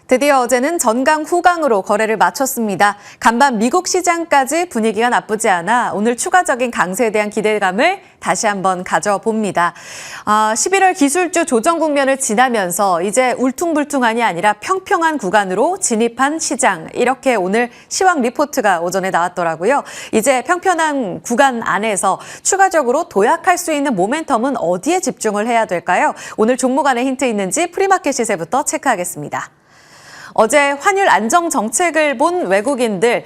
드디어 어제는 전강 후강으로 거래를 마쳤습니다. 간밤 미국 시장까지 분위기가 나쁘지 않아 오늘 추가적인 강세에 대한 기대감을 다시 한번 가져봅니다. 11월 기술주 조정 국면을 지나면서 이제 울퉁불퉁한이 아니라 평평한 구간으로 진입한 시장. 이렇게 오늘 시황 리포트가 오전에 나왔더라고요. 이제 평평한 구간 안에서 추가적으로 도약할 수 있는 모멘텀은 어디에 집중을 해야 될까요? 오늘 종목 안에 힌트 있는지 프리마켓 시세부터 체크하겠습니다. 어제 환율 안정 정책을 본 외국인들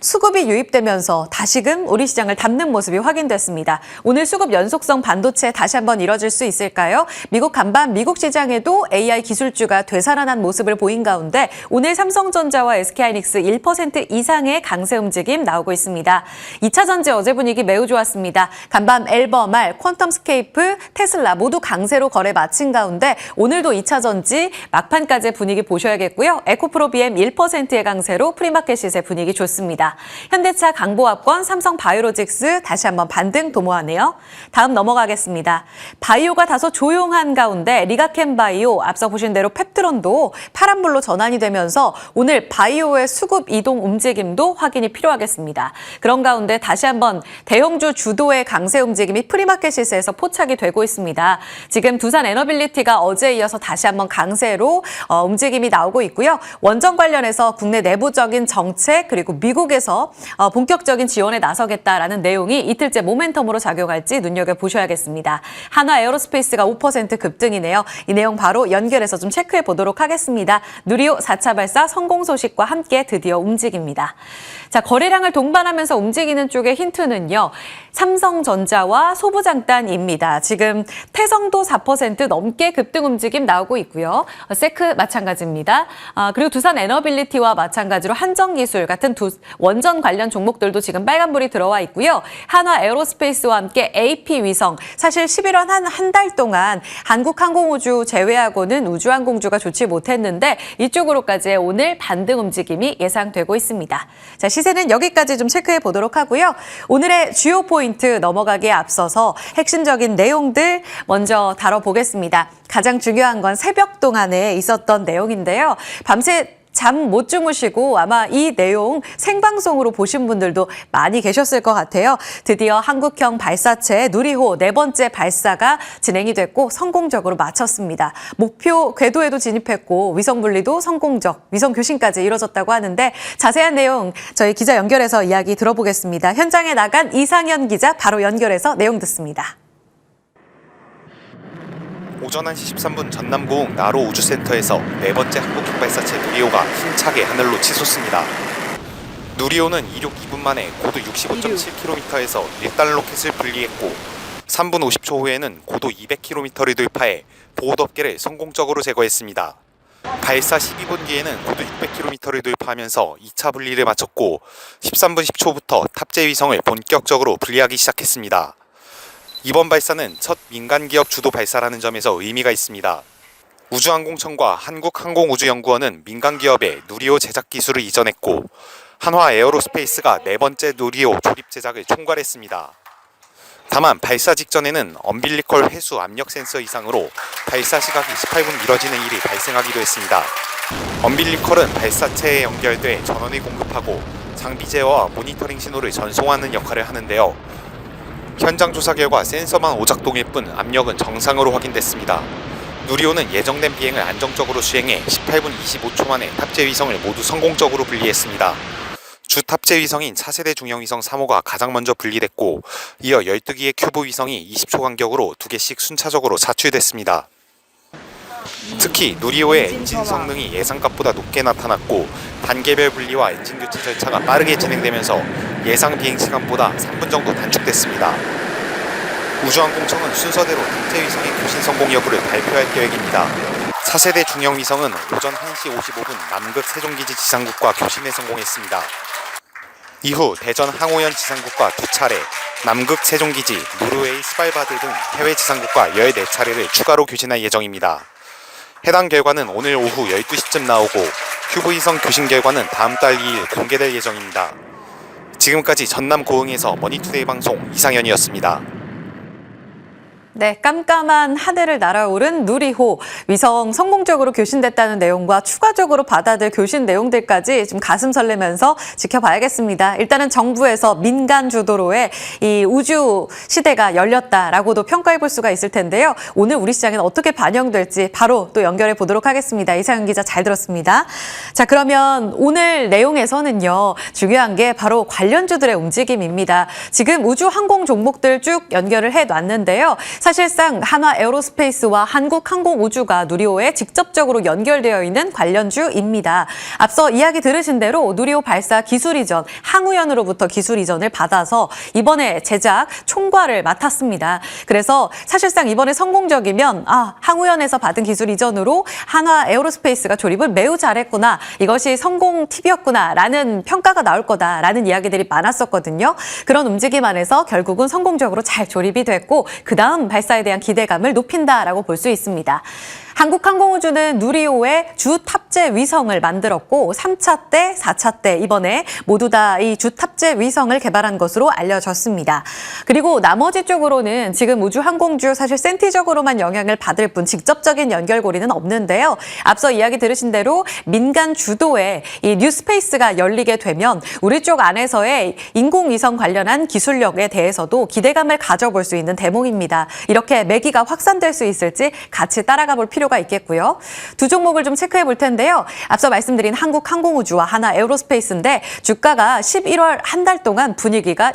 수급이 유입되면서 다시금 우리 시장을 담는 모습이 확인됐습니다. 오늘 수급 연속성 반도체 다시 한번 이뤄질 수 있을까요? 미국 간밤 미국 시장에도 AI 기술주가 되살아난 모습을 보인 가운데 오늘 삼성전자와 SK하이닉스 1% 이상의 강세 움직임 나오고 있습니다. 2차 전지 어제 분위기 매우 좋았습니다. 간밤 엘버말, 퀀텀스케이프, 테슬라 모두 강세로 거래 마친 가운데 오늘도 2차 전지 막판까지 분위기 보셔야겠고요. 에코프로 BM 1%의 강세로 프리마켓 시세 분위기 좋습니다. 현대차 강보합권, 삼성바이오로직스 다시 한번 반등 도모하네요. 다음 넘어가겠습니다. 바이오가 다소 조용한 가운데 리가캠바이오, 앞서 보신 대로 펩트론도 파란불로 전환이 되면서 오늘 바이오의 수급 이동 움직임도 확인이 필요하겠습니다. 그런 가운데 다시 한번 대형주 주도의 강세 움직임이 프리마켓 시세에서 포착이 되고 있습니다. 지금 두산 에너빌리티가 어제에 이어서 다시 한번 강세로 움직임이 나오고 있고요. 원전 관련해서 국내 내부적인 정책 그리고 미국에서 본격적인 지원에 나서겠다라는 내용이 이틀째 모멘텀으로 작용할지 눈여겨보셔야겠습니다. 한화 에어로스페이스가 5% 급등이네요. 이 내용 바로 연결해서 좀 체크해 보도록 하겠습니다. 누리호 4차 발사 성공 소식과 함께 드디어 움직입니다. 자, 거래량을 동반하면서 움직이는 쪽의 힌트는요. 삼성전자와 소부장단입니다. 지금 태성도 4% 넘게 급등 움직임 나오고 있고요. 세크 마찬가지입니다. 그리고 두산 에너빌리티와 마찬가지로 한정기술 같은 원전 관련 종목들도 지금 빨간불이 들어와 있고요. 한화 에어로스페이스와 함께 AP위성, 사실 11월 한 달 동안 한국항공우주 제외하고는 우주항공주가 좋지 못했는데 이쪽으로까지 오늘 반등 움직임이 예상되고 있습니다. 자, 시세는 여기까지 좀 체크해 보도록 하고요. 오늘의 주요 포인트 넘어가기에 앞서서 핵심적인 내용들 먼저 다뤄보겠습니다. 가장 중요한 건 새벽 동안에 있었던 내용인데요. 밤새 잠 못 주무시고 아마 이 내용 생방송으로 보신 분들도 많이 계셨을 것 같아요. 드디어 한국형 발사체 누리호 4번째 발사가 진행이 됐고 성공적으로 마쳤습니다. 목표 궤도에도 진입했고 위성 분리도 성공적, 위성 교신까지 이뤄졌다고 하는데 자세한 내용 저희 기자 연결해서 이야기 들어보겠습니다. 현장에 나간 이상현 기자 바로 연결해서 내용 듣습니다. 오전 1시 13분 전남고흥 나로 우주센터에서 4번째 한국형 발사체 누리호가 힘차게 하늘로 치솟습니다. 누리호는 이륙 2분 만에 고도 65.7km에서 1단 로켓을 분리했고 3분 50초 후에는 고도 200km를 돌파해 보호덮개를 성공적으로 제거했습니다. 발사 12분 뒤에는 고도 600km를 돌파하면서 2차 분리를 마쳤고 13분 10초부터 탑재 위성을 본격적으로 분리하기 시작했습니다. 이번 발사는 첫 민간기업 주도 발사라는 점에서 의미가 있습니다. 우주항공청과 한국항공우주연구원은 민간기업에 누리호 제작 기술을 이전했고 한화 에어로스페이스가 4번째 누리호 조립 제작을 총괄했습니다. 다만 발사 직전에는 엄빌리컬 회수 압력 센서 이상으로 발사 시각이 18분 미뤄지는 일이 발생하기도 했습니다. 엄빌리컬은 발사체에 연결돼 전원을 공급하고 장비 제어와 모니터링 신호를 전송하는 역할을 하는데요. 현장 조사 결과 센서만 오작동일 뿐 압력은 정상으로 확인됐습니다. 누리호는 예정된 비행을 안정적으로 수행해 18분 25초 만에 탑재 위성을 모두 성공적으로 분리했습니다. 주 탑재 위성인 차세대 중형위성 3호가 가장 먼저 분리됐고 이어 12기의 큐브 위성이 20초 간격으로 2개씩 순차적으로 차출됐습니다. 특히 누리호의 엔진 성능이 예상값보다 높게 나타났고 단계별 분리와 엔진 교체 절차가 빠르게 진행되면서 예상 비행 시간보다 3분 정도 단축됐습니다. 우주항공청은 순서대로 탑재 위성의 교신 성공 여부를 발표할 계획입니다. 차세대 중형 위성은 오전 1시 55분 남극 세종기지 지상국과 교신에 성공했습니다. 이후 대전 항오현 지상국과 2차례, 남극 세종기지, 노르웨이 스발바드 등 해외 지상국과 14차례를 추가로 교신할 예정입니다. 해당 결과는 오늘 오후 12시쯤 나오고 큐브 위성 교신 결과는 다음 달 2일 공개될 예정입니다. 지금까지 전남 고흥에서 머니투데이 방송 이상현이었습니다. 네, 깜깜한 하늘을 날아오른 누리호 위성 성공적으로 교신됐다는 내용과 추가적으로 받아들 교신 내용들까지 좀 가슴 설레면서 지켜봐야겠습니다. 일단은 정부에서 민간 주도로의 이 우주 시대가 열렸다라고도 평가해 볼 수가 있을 텐데요. 오늘 우리 시장에는 어떻게 반영될지 바로 또 연결해 보도록 하겠습니다. 이상윤 기자 잘 들었습니다. 자, 그러면 오늘 내용에서는요. 중요한 게 바로 관련주들의 움직임입니다. 지금 우주 항공 종목들 쭉 연결을 해놨는데요. 사실상 한화 에어로스페이스와 한국항공우주가 누리호에 직접적으로 연결되어 있는 관련주입니다. 앞서 이야기 들으신 대로 누리호 발사 기술 이전, 항우연으로부터 기술 이전을 받아서 이번에 제작 총괄을 맡았습니다. 그래서 사실상 이번에 성공적이면 항우연에서 받은 기술 이전으로 한화 에어로스페이스가 조립을 매우 잘했구나. 이것이 성공 팁이었구나라는 평가가 나올 거다라는 이야기들이 많았었거든요. 그런 움직임 안에서 결국은 성공적으로 잘 조립이 됐고 그다음 발사에 대한 기대감을 높인다라고 볼 수 있습니다. 한국항공우주는 누리호에 주 탑재 위성을 만들었고 3차 때, 4차 때 이번에 모두 다 이 주 탑재 위성을 개발한 것으로 알려졌습니다. 그리고 나머지 쪽으로는 지금 우주항공주 사실 센티적으로만 영향을 받을 뿐 직접적인 연결고리는 없는데요. 앞서 이야기 들으신 대로 민간 주도의 이 뉴스페이스가 열리게 되면 우리 쪽 안에서의 인공위성 관련한 기술력에 대해서도 기대감을 가져볼 수 있는 대목입니다. 이렇게 매기가 확산될 수 있을지 같이 따라가 볼 필요가 있겠고요. 두 종목을 좀 체크해 볼 텐데요. 앞서 말씀드린 한국항공우주와 한화 에어로스페이스인데 주가가 11월 한 달 동안 분위기가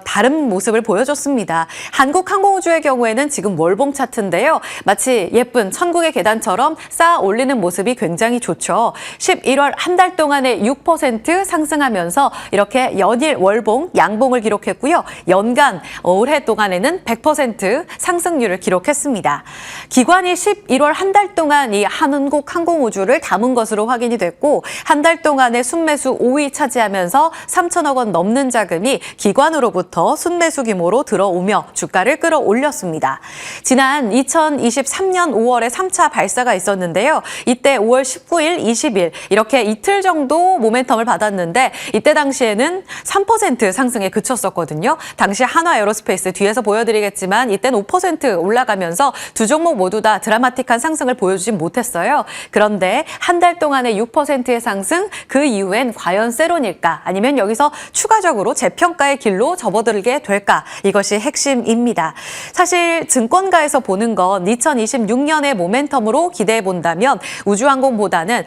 다른 모습을 보여줬습니다. 한국항공우주의 경우에는 지금 월봉 차트인데요. 마치 예쁜 천국의 계단처럼 쌓아 올리는 모습이 굉장히 좋죠. 11월 한 달 동안에 6% 상승하면서 이렇게 연일 월봉, 양봉을 기록했고요. 연간 올해 동안에는 100% 상승률을 기록했습니다. 기관이 11월 한 달 동안 이 한국항공우주를 담은 것으로 확인이 됐고 한 달 동안의 순매수 5위 차지하면서 3천억 원 넘는 자금이 기관으로부터 순매수 규모로 들어오며 주가를 끌어올렸습니다. 지난 2023년 5월에 3차 발사가 있었는데요. 이때 5월 19일, 20일 이렇게 이틀 정도 모멘텀을 받았는데 이때 당시에는 3% 상승에 그쳤었거든요. 당시 한화 에어로스페이스 뒤에서 보여드리겠지만 이때는 5% 올라가면서 두 종목 모두 다 드라마틱한 상승을 보여주진 못했어요. 그런데 한 달 동안의 6%의 상승, 그 이후엔 과연 세론일까? 아니면 여기서 추가적으로 재평가의 길로 접어들게 될까? 이것이 핵심입니다. 사실 증권가에서 보는 건 2026년의 모멘텀으로 기대해 본다면 우주항공보다는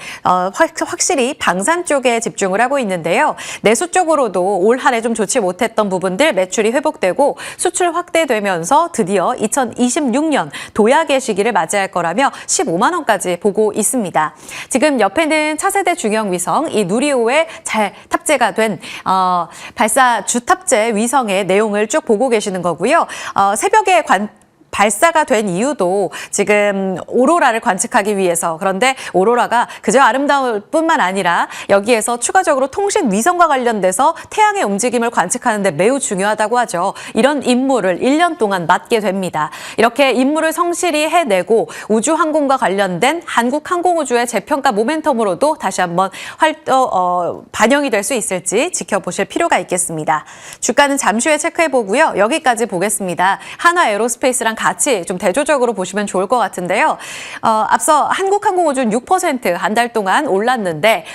확실히 방산 쪽에 집중을 하고 있는데요. 내수 쪽으로도 올 한 해 좀 좋지 못했던 부분들 매출이 회복되고 수출 확대되면서 드디어 2026년 도약의 시기를 맞이할 거라며 15만 원까지 보고 있습니다. 지금 옆에는 차세대 중형 위성 이 누리호에 잘 탑재가 된 발사 주 탑재 위성의 내용을 쭉 보고 계시는 거고요. 새벽에 발사가 된 이유도 지금 오로라를 관측하기 위해서. 그런데 오로라가 그저 아름다울 뿐만 아니라 여기에서 추가적으로 통신 위성과 관련돼서 태양의 움직임을 관측하는 데 매우 중요하다고 하죠. 이런 임무를 1년 동안 맡게 됩니다. 이렇게 임무를 성실히 해내고 우주항공과 관련된 한국항공우주의 재평가 모멘텀으로도 다시 한번 반영이 될 수 있을지 지켜보실 필요가 있겠습니다. 주가는 잠시 후에 체크해보고요. 여기까지 보겠습니다. 한화 에어로스페이스랑 같이 좀 대조적으로 보시면 좋을 것 같은데요. 앞서 한국항공우주는 6% 한 달 동안 올랐는데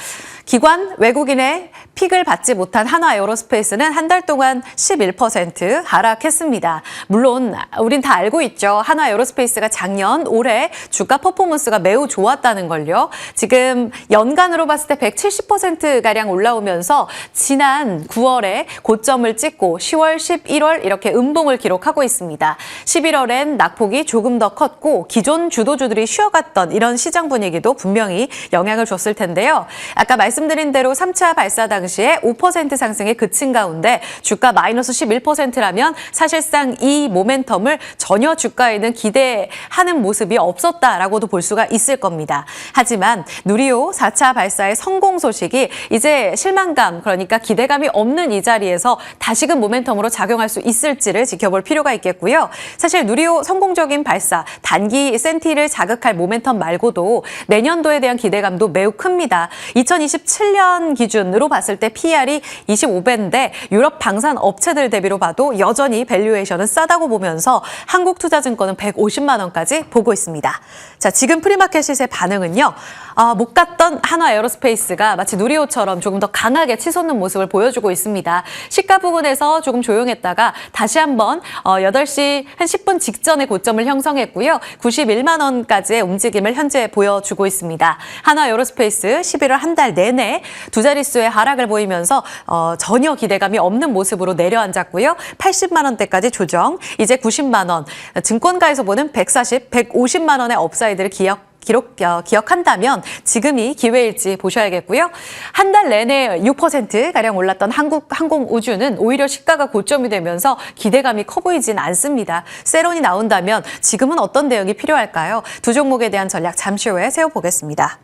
기관 외국인의 픽을 받지 못한 한화 에어로스페이스는 한 달 동안 11% 하락했습니다. 물론 우린 다 알고 있죠. 한화 에어로스페이스가 작년, 올해 주가 퍼포먼스가 매우 좋았다는 걸요. 지금 연간으로 봤을 때 170%가량 올라오면서 지난 9월에 고점을 찍고 10월, 11월 이렇게 음봉을 기록하고 있습니다. 11월엔 낙폭이 조금 더 컸고 기존 주도주들이 쉬어갔던 이런 시장 분위기도 분명히 영향을 줬을 텐데요. 아까 말씀드린 대로 3차 발사 당시에 5% 상승에 그친 가운데 주가 마이너스 11%라면 사실상 이 모멘텀을 전혀 주가에는 기대하는 모습이 없었다라고도 볼 수가 있을 겁니다. 하지만 누리호 4차 발사의 성공 소식이 이제 실망감, 그러니까 기대감이 없는 이 자리에서 다시금 모멘텀으로 작용할 수 있을지를 지켜볼 필요가 있겠고요. 사실 누리호 성공적인 발사, 단기 센티를 자극할 모멘텀 말고도 내년도에 대한 기대감도 매우 큽니다. 2027년 기준으로 봤을 봤을 때 PER이 25배인데 유럽 방산 업체들 대비로 봐도 여전히 밸류에이션은 싸다고 보면서 한국투자증권은 150만 원까지 보고 있습니다. 자, 지금 프리마켓 시세 반응은요. 못 갔던 한화에어로스페이스가 마치 누리호처럼 조금 더 강하게 치솟는 모습을 보여주고 있습니다. 시가 부근에서 조금 조용했다가 다시 한번 8시 한 10분 직전에 고점을 형성했고요. 91만 원까지의 움직임을 현재 보여주고 있습니다. 한화에어로스페이스 11월 한 달 내내 두 자릿수의 하락을 보이면서 전혀 기대감이 없는 모습으로 내려앉았고요. 80만 원대까지 조정, 이제 90만 원, 증권가에서 보는 140, 150만 원의 업사이드를 기억한다면 지금이 기회일지 보셔야겠고요. 한 달 내내 6%가량 올랐던 항공우주는 오히려 시가가 고점이 되면서 기대감이 커 보이진 않습니다. 세론이 나온다면 지금은 어떤 대응이 필요할까요? 두 종목에 대한 전략 잠시 후에 세워보겠습니다.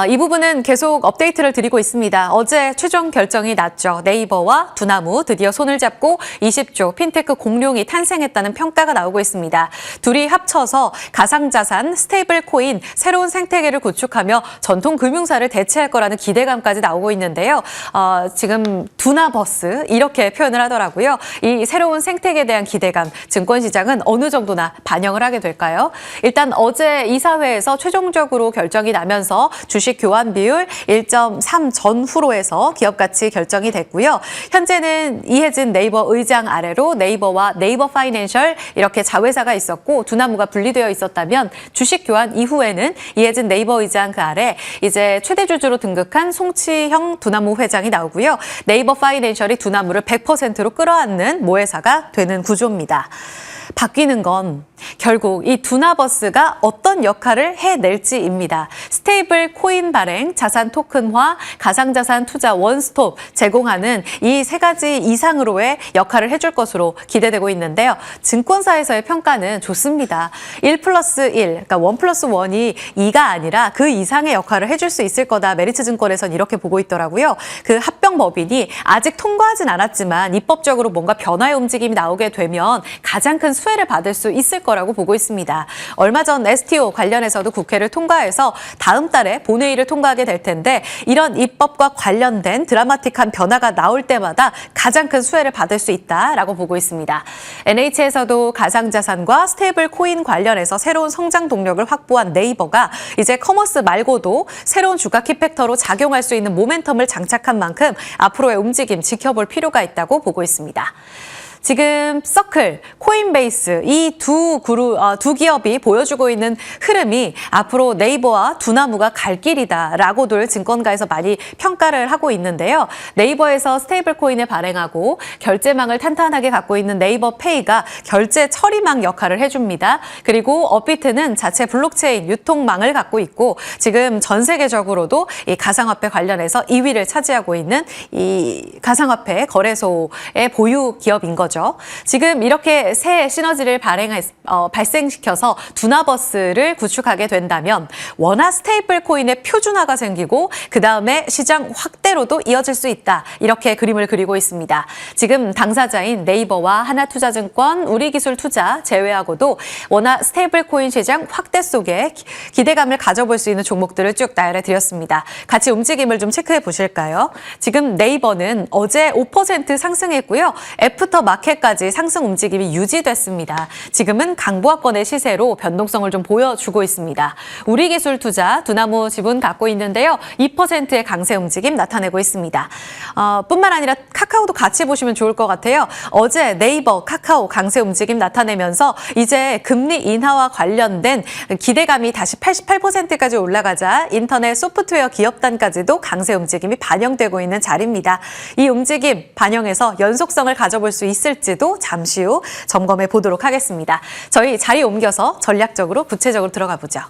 이 부분은 계속 업데이트를 드리고 있습니다. 어제 최종 결정이 났죠. 네이버와 두나무 드디어 손을 잡고 20조 핀테크 공룡이 탄생했다는 평가가 나오고 있습니다. 둘이 합쳐서 가상자산, 스테이블 코인, 새로운 생태계를 구축하며 전통 금융사를 대체할 거라는 기대감까지 나오고 있는데요. 지금 두나버스 이렇게 표현을 하더라고요. 이 새로운 생태계에 대한 기대감, 증권시장은 어느 정도나 반영을 하게 될까요? 일단 어제 이사회에서 최종적으로 결정이 나면서 주식 교환 비율 1.3 전후로 해서 기업 가치 결정이 됐고요. 현재는 이해진 네이버 의장 아래로 네이버와 네이버 파이낸셜 이렇게 자회사가 있었고 두나무가 분리되어 있었다면 주식 교환 이후에는 이해진 네이버 의장 그 아래 이제 최대 주주로 등극한 송치형 두나무 회장이 나오고요. 네이버 파이낸셜이 두나무를 100%로 끌어안는 모회사가 되는 구조입니다. 바뀌는 건 결국 이 두나버스가 어떤 역할을 해낼지입니다. 스테이블 코인 발행, 자산 토큰화, 가상자산 투자 원스톱 제공하는 이 세 가지 이상으로의 역할을 해줄 것으로 기대되고 있는데요. 증권사에서의 평가는 좋습니다. 1+1, 그러니까 1+1이 2가 아니라 그 이상의 역할을 해줄 수 있을 거다. 메리츠 증권에서는 이렇게 보고 있더라고요. 그 합병법인이 아직 통과하진 않았지만 입법적으로 뭔가 변화의 움직임이 나오게 되면 가장 큰 수혜를 받을 수 있을 거라고 보고 있습니다. 얼마 전 STO 관련해서도 국회를 통과해서 다음 달에 본회의를 통과하게 될 텐데 이런 입법과 관련된 드라마틱한 변화가 나올 때마다 가장 큰 수혜를 받을 수 있다라고 보고 있습니다. NH에서도 가상자산과 스테이블 코인 관련해서 새로운 성장 동력을 확보한 네이버가 이제 커머스 말고도 새로운 주가 키팩터로 작용할 수 있는 모멘텀을 장착한 만큼 앞으로의 움직임 지켜볼 필요가 있다고 보고 있습니다. 지금 서클, 코인베이스 이 두 기업이 보여주고 있는 흐름이 앞으로 네이버와 두나무가 갈 길이다라고들 증권가에서 많이 평가를 하고 있는데요. 네이버에서 스테이블 코인을 발행하고 결제망을 탄탄하게 갖고 있는 네이버 페이가 결제 처리망 역할을 해줍니다. 그리고 업비트는 자체 블록체인 유통망을 갖고 있고 지금 전 세계적으로도 이 가상화폐 관련해서 2위를 차지하고 있는 이 가상화폐 거래소의 보유 기업인 거죠. 지금 이렇게 새 시너지를 발생시켜서 두나버스를 구축하게 된다면 원화 스테이블 코인의 표준화가 생기고 그다음에 시장 확대로도 이어질 수 있다. 이렇게 그림을 그리고 있습니다. 지금 당사자인 네이버와 하나투자증권, 우리기술투자 제외하고도 원화 스테이블 코인 시장 확대 속에 기대감을 가져볼 수 있는 종목들을 쭉 나열해 드렸습니다. 같이 움직임을 좀 체크해 보실까요? 지금 네이버는 어제 5% 상승했고요. 애프터 마켓까지 상승 움직임이 유지됐습니다. 지금은 강보합권의 시세로 변동성을 좀 보여주고 있습니다. 우리기술투자 두나무 지분 갖고 있는데요. 2%의 강세 움직임 나타내고 있습니다. 뿐만 아니라 카카오도 같이 보시면 좋을 것 같아요. 어제 네이버, 카카오 강세 움직임 나타내면서 이제 금리 인하와 관련된 기대감이 다시 88%까지 올라가자 인터넷 소프트웨어 기업단까지도 강세 움직임이 반영되고 있는 자리입니다. 이 움직임 반영해서 연속성을 가져볼 수 있을지도 잠시 후 점검해 보도록 하겠습니다. 저희 자리 옮겨서 전략적으로 구체적으로 들어가 보죠.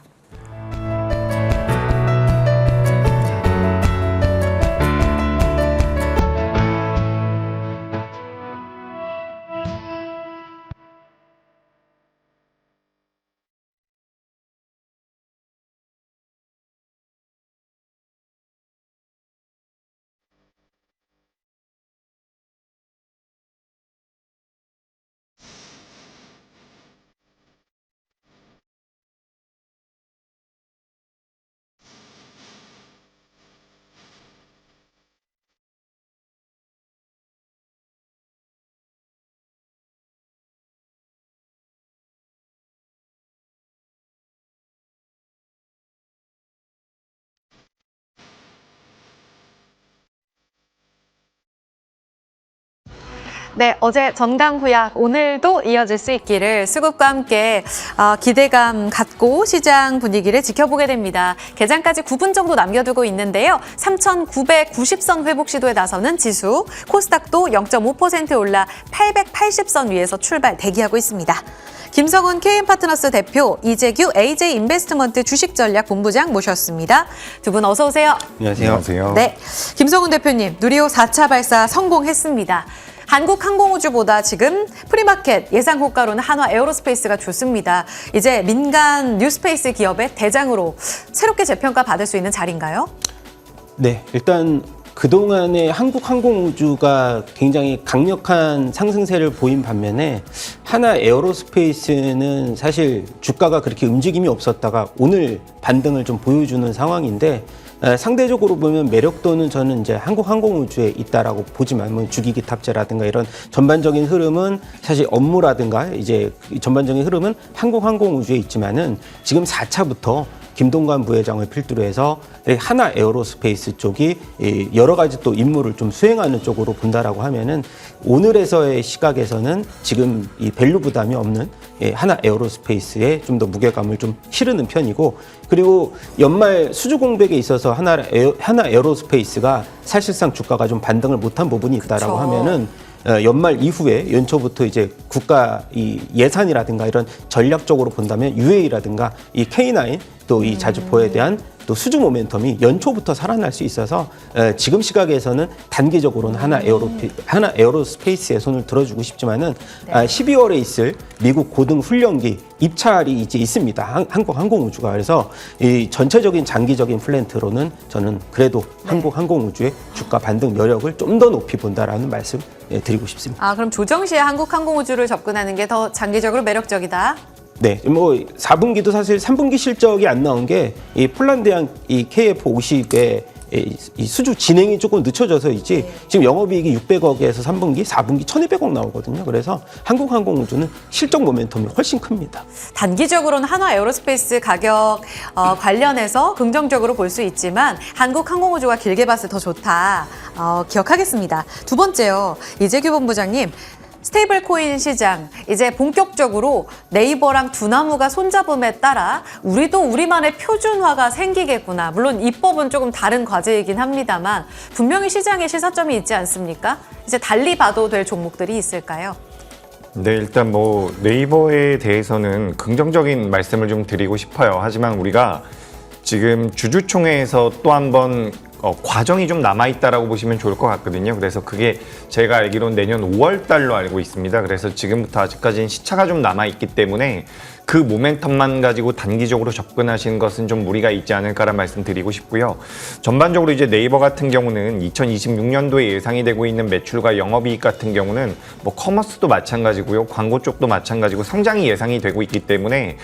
네, 어제 전강후약 오늘도 이어질 수 있기를 수급과 함께 기대감 갖고 시장 분위기를 지켜보게 됩니다. 개장까지 9분 정도 남겨두고 있는데요. 3,990선 회복 시도에 나서는 지수, 코스닥도 0.5% 올라 880선 위에서 출발 대기하고 있습니다. 김성훈 KM파트너스 대표, 이재규 AJ인베스트먼트 주식전략본부장 모셨습니다. 두 분 어서 오세요. 안녕하세요. 네, 김성훈 대표님, 누리호 4차 발사 성공했습니다. 한국항공우주보다 지금 프리마켓 예상 호가로는 한화 에어로스페이스가 좋습니다. 이제 민간 뉴스페이스 기업의 대장으로 새롭게 재평가 받을 수 있는 자리인가요? 네, 일단 그동안에 한국항공우주가 굉장히 강력한 상승세를 보인 반면에 한화 에어로스페이스는 사실 주가가 그렇게 움직임이 없었다가 오늘 반등을 좀 보여주는 상황인데, 상대적으로 보면 매력도는 저는 이제 한국항공우주에 있다라고 보지만, 뭐 주기기 탑재라든가 이런 전반적인 흐름은 사실 업무라든가 이제 전반적인 흐름은 한국항공우주에 있지만은 지금 4차부터 김동관 부회장을 필두로 해서 한화 에어로스페이스 쪽이 여러 가지 또 임무를 좀 수행하는 쪽으로 본다라고 하면은 오늘에서의 시각에서는 지금 이 밸류 부담이 없는 한화 에어로스페이스에 좀 더 무게감을 좀 실으는 편이고, 그리고 연말 수주 공백에 있어서 한화 에어로스페이스가 사실상 주가가 좀 반등을 못한 부분이 있다라고 그쵸. 하면은 연말 이후에 연초부터 이제 국가 이 예산이라든가 이런 전략적으로 본다면 UA라든가 이 K9 또 이 자주포에 대한 또 수주 모멘텀이 연초부터 살아날 수 있어서 지금 시각에서는 단기적으로는 한화 에어로스페이스에 손을 들어주고 싶지만은 12월에 있을 미국 고등 훈련기 입찰이 이제 있습니다. 한국항공우주가. 그래서 이 전체적인 장기적인 플랜트로는 저는 그래도 한국항공우주의 주가 반등 여력을 좀 더 높이 본다라는 말씀 드리고 싶습니다. 그럼 조정 시에 한국항공우주를 접근하는 게 더 장기적으로 매력적이다? 네, 뭐 4분기도 사실 3분기 실적이 안 나온 게 이 폴란드양 이 KF50의 이 수주 진행이 조금 늦춰져서이지 지금 영업이익이 600억에서 3분기, 4분기 1,200억 나오거든요. 그래서 한국항공우주는 실적 모멘텀이 훨씬 큽니다. 단기적으로는 한화 에어로스페이스 가격 관련해서 긍정적으로 볼 수 있지만 한국항공우주가 길게 봤을 때 더 좋다. 기억하겠습니다. 두 번째요. 이재규 본부장님. 스테이블 코인 시장, 이제 본격적으로 네이버랑 두나무가 손잡음에 따라 우리도 우리만의 표준화가 생기겠구나. 물론 입법은 조금 다른 과제이긴 합니다만 분명히 시장에 시사점이 있지 않습니까? 이제 달리 봐도 될 종목들이 있을까요? 네, 일단 뭐 네이버에 대해서는 긍정적인 말씀을 좀 드리고 싶어요. 하지만 우리가 지금 주주총회에서 또 한번 과정이 좀 남아있다라고 보시면 좋을 것 같거든요. 그래서 그게 제가 알기로는 내년 5월 달로 알고 있습니다. 그래서 지금부터 아직까지는 시차가 좀 남아있기 때문에 그 모멘텀만 가지고 단기적으로 접근하시는 것은 좀 무리가 있지 않을까라는 말씀 드리고 싶고요. 전반적으로 이제 네이버 같은 경우는 2026년도에 예상이 되고 있는 매출과 영업이익 같은 경우는 뭐 커머스도 마찬가지고요. 광고 쪽도 마찬가지고 성장이 예상이 되고 있기 때문에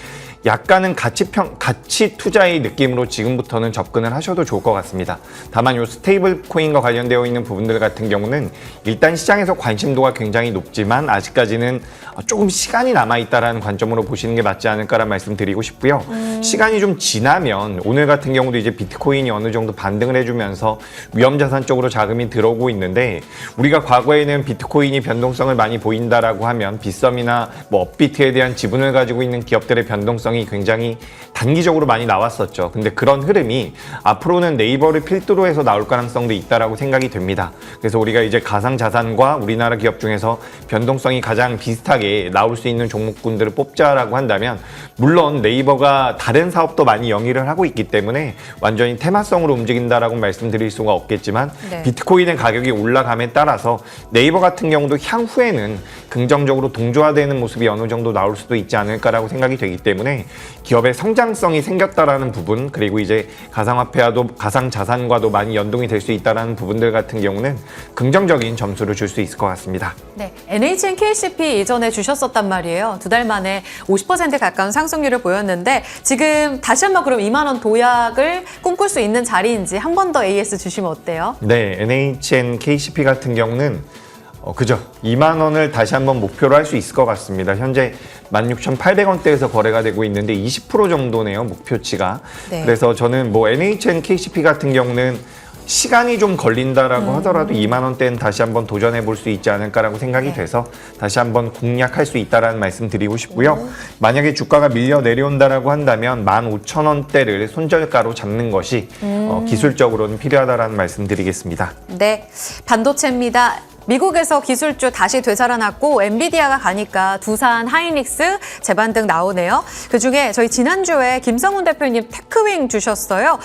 약간은 가치 투자의 느낌으로 지금부터는 접근을 하셔도 좋을 것 같습니다. 다만 이 스테이블 코인과 관련되어 있는 부분들 같은 경우는 일단 시장에서 관심도가 굉장히 높지만 아직까지는 조금 시간이 남아있다는 관점으로 보시는 게 맞지 않을까라는 말씀 드리고 싶고요. 시간이 좀 지나면 오늘 같은 경우도 이제 비트코인이 어느 정도 반등을 해주면서 위험자산 쪽으로 자금이 들어오고 있는데, 우리가 과거에는 비트코인이 변동성을 많이 보인다라고 하면 빗썸이나 뭐 업비트에 대한 지분을 가지고 있는 기업들의 변동성이 굉장히 단기적으로 많이 나왔었죠. 근데 그런 흐름이 앞으로는 네이버를 필두로 해서 나올 가능성도 있다라고 생각이 됩니다. 그래서 우리가 이제 가상자산과 우리나라 기업 중에서 변동성이 가장 비슷하게 나올 수 있는 종목군들을 뽑자라고 한다면, 물론 네이버가 다른 사업도 많이 영위를 하고 있기 때문에 완전히 테마성으로 움직인다라고 말씀드릴 수가 없겠지만 비트코인의 가격이 올라감에 따라서 네이버 같은 경우도 향후에는 긍정적으로 동조화되는 모습이 어느 정도 나올 수도 있지 않을까라고 생각이 되기 때문에 기업의 성장성이 생겼다라는 부분, 그리고 이제 가상화폐와도 가상자산과도 많이 연동이 될 수 있다라는 부분들 같은 경우는 긍정적인 점수를 줄 수 있을 것 같습니다. 네, NHN KCP 이전에 주셨었단 말이에요. 2달 만에 50% 가까운 상승률을 보였는데 지금 다시 한번 그럼 2만 원 도약을 꿈꿀 수 있는 자리인지 한 번 더 AS 주시면 어때요? 네, NHN KCP 같은 경우는 그죠. 2만 원을 다시 한번 목표로 할 수 있을 것 같습니다. 현재 16,800원대에서 거래가 되고 있는데 20% 정도네요, 목표치가. 네. 그래서 저는 뭐 NHN KCP 같은 경우는 시간이 좀 걸린다라고 하더라도 2만 원대는 다시 한번 도전해 볼 수 있지 않을까라고 생각이 돼서 다시 한번 공략할 수 있다라는 말씀 드리고 싶고요. 만약에 주가가 밀려 내려온다라고 한다면 15,000원대를 손절가로 잡는 것이 기술적으로는 필요하다라는 말씀 드리겠습니다. 네, 반도체입니다. 미국에서 기술주 다시 되살아났고 엔비디아가 가니까 두산, 하이닉스, 재반등 나오네요. 그중에 저희 지난주에 김성훈 대표님 테크윙 주셨어요.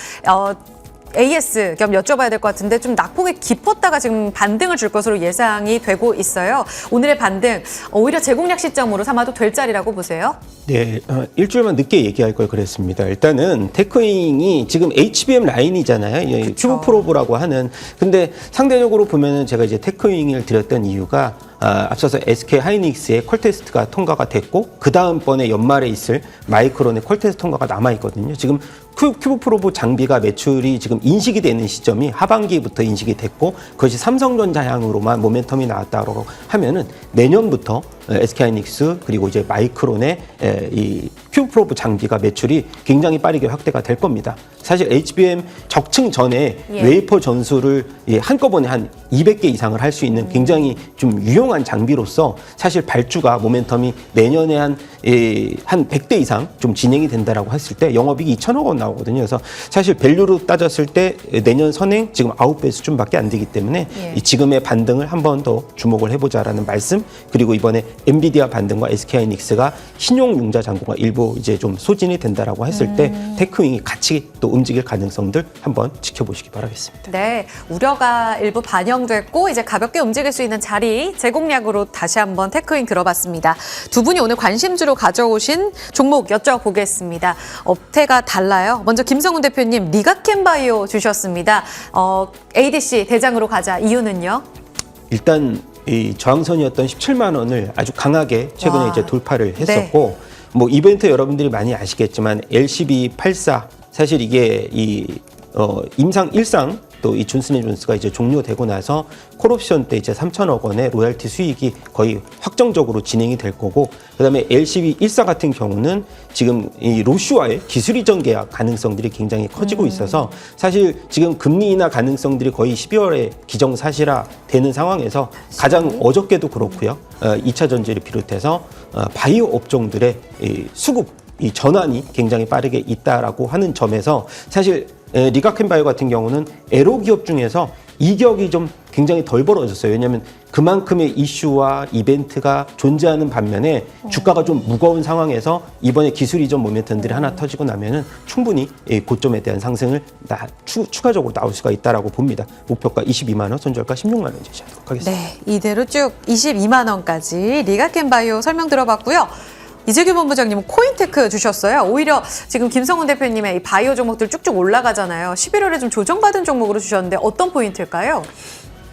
AS 겸 여쭤봐야 될 것 같은데 좀 낙폭이 깊었다가 지금 반등을 줄 것으로 예상이 되고 있어요. 오늘의 반등 오히려 재공략 시점으로 삼아도 될 자리라고 보세요? 네, 일주일만 늦게 얘기할 걸 그랬습니다. 일단은 테크윙이 지금 HBM 라인이잖아요. 큐브 프로브라고 하는. 근데 상대적으로 보면은 제가 이제 테크윙을 드렸던 이유가 앞서서 SK 하이닉스의 퀄테스트가 통과가 됐고 그 다음번에 연말에 있을 마이크론의 퀄테스트 통과가 남아 있거든요. 지금 큐브 프로브 장비가 매출이 지금 인식이 되는 시점이 하반기부터 인식이 됐고 그것이 삼성전자 향으로만 모멘텀이 나왔다고 하면은 내년부터 SK 하이닉스 그리고 이제 마이크론의 이 큐브 프로브 장비가 매출이 굉장히 빠르게 확대가 될 겁니다. 사실 HBM 적층 전에 웨이퍼 전수를 한꺼번에 한 200개 이상을 할 수 있는 굉장히 좀 유용한 장비로서 사실 발주가 모멘텀이 내년에 한 100대 이상 좀 진행이 된다라고 했을 때 영업이익이 2천억 원 나오거든요. 그래서 사실 밸류로 따졌을 때 내년 선행 지금 9배 수준밖에 안 되기 때문에 이 지금의 반등을 한 번 더 주목을 해보자라는 말씀. 그리고 이번에 엔비디아 반등과 SK하이닉스가 신용융자 잔고가 일부 이제 좀 소진이 된다라고 했을 때 테크윙이 같이 또 움직일 가능성들 한번 지켜보시기 바라겠습니다. 네, 우려가 일부 반영됐고 이제 가볍게 움직일 수 있는 자리 제공략으로 다시 한번 테크윙 들어봤습니다. 두 분이 오늘 관심주로 가져오신 종목 여쭤보겠습니다. 업태가 달라요. 먼저 김성훈 대표님 리가켄바이오 주셨습니다. ADC 대장으로 가자. 이유는요? 일단 이 저항선이었던 17만 원을 아주 강하게 최근에 이제 돌파를 했었고 뭐 이벤트 여러분들이 많이 아시겠지만 LCB84 사실 이게 임상 1상 또 이 존슨앤존스가 이제 종료되고 나서 콜옵션 때 이제 3천억 원의 로열티 수익이 거의 확정적으로 진행이 될 거고 그다음에 LCB14 같은 경우는 지금 이 로슈와의 기술 이전 계약 가능성들이 굉장히 커지고 있어서 사실 지금 금리 인하 가능성들이 거의 12월에 기정사실화 되는 상황에서 가장 어저께도 그렇고요. 2차 전지를 비롯해서 바이오 업종들의 이 수급 이 전환이 굉장히 빠르게 있다라고 하는 점에서 사실 리가켄바이오 같은 경우는 에로 기업 중에서 이격이 좀 굉장히 덜 벌어졌어요. 왜냐하면 그만큼의 이슈와 이벤트가 존재하는 반면에 주가가 좀 무거운 상황에서 이번에 기술 이전 모멘텀들이 하나 터지고 나면은 충분히 고점에 대한 상승을 추가적으로 나올 수가 있다라고 봅니다. 목표가 22만 원, 손절가 16만 원 제시하도록 하겠습니다. 네, 이대로 쭉 22만 원까지 리가켄바이오 설명 들어봤고요. 이재규 본부장님은 코인테크 주셨어요. 오히려 지금 김성훈 대표님의 이 바이오 종목들 쭉쭉 올라가잖아요. 11월에 좀 조정받은 종목으로 주셨는데 어떤 포인트일까요?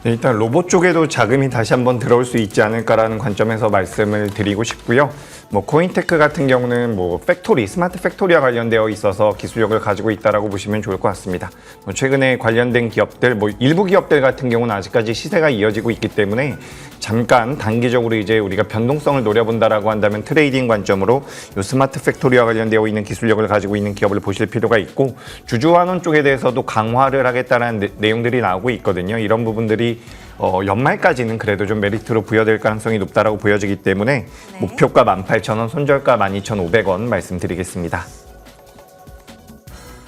일단 로봇 쪽에도 자금이 다시 한번 들어올 수 있지 않을까라는 관점에서 말씀을 드리고 싶고요. 뭐 코인테크 같은 경우는 뭐 팩토리, 스마트 팩토리와 관련되어 있어서 기술력을 가지고 있다라고 보시면 좋을 것 같습니다. 뭐 최근에 관련된 기업들, 뭐 일부 기업들 같은 경우는 아직까지 시세가 이어지고 있기 때문에 잠깐 단기적으로 이제 우리가 변동성을 노려본다라고 한다면 트레이딩 관점으로 이 스마트 팩토리와 관련되어 있는 기술력을 가지고 있는 기업을 보실 필요가 있고 주주환원 쪽에 대해서도 강화를 하겠다는 내용들이 나오고 있거든요. 이런 부분들이 연말까지는 그래도 좀 메리트로 부여될 가능성이 높다라고 보여지기 때문에 목표가 18,000원, 손절가 12,500원 말씀드리겠습니다.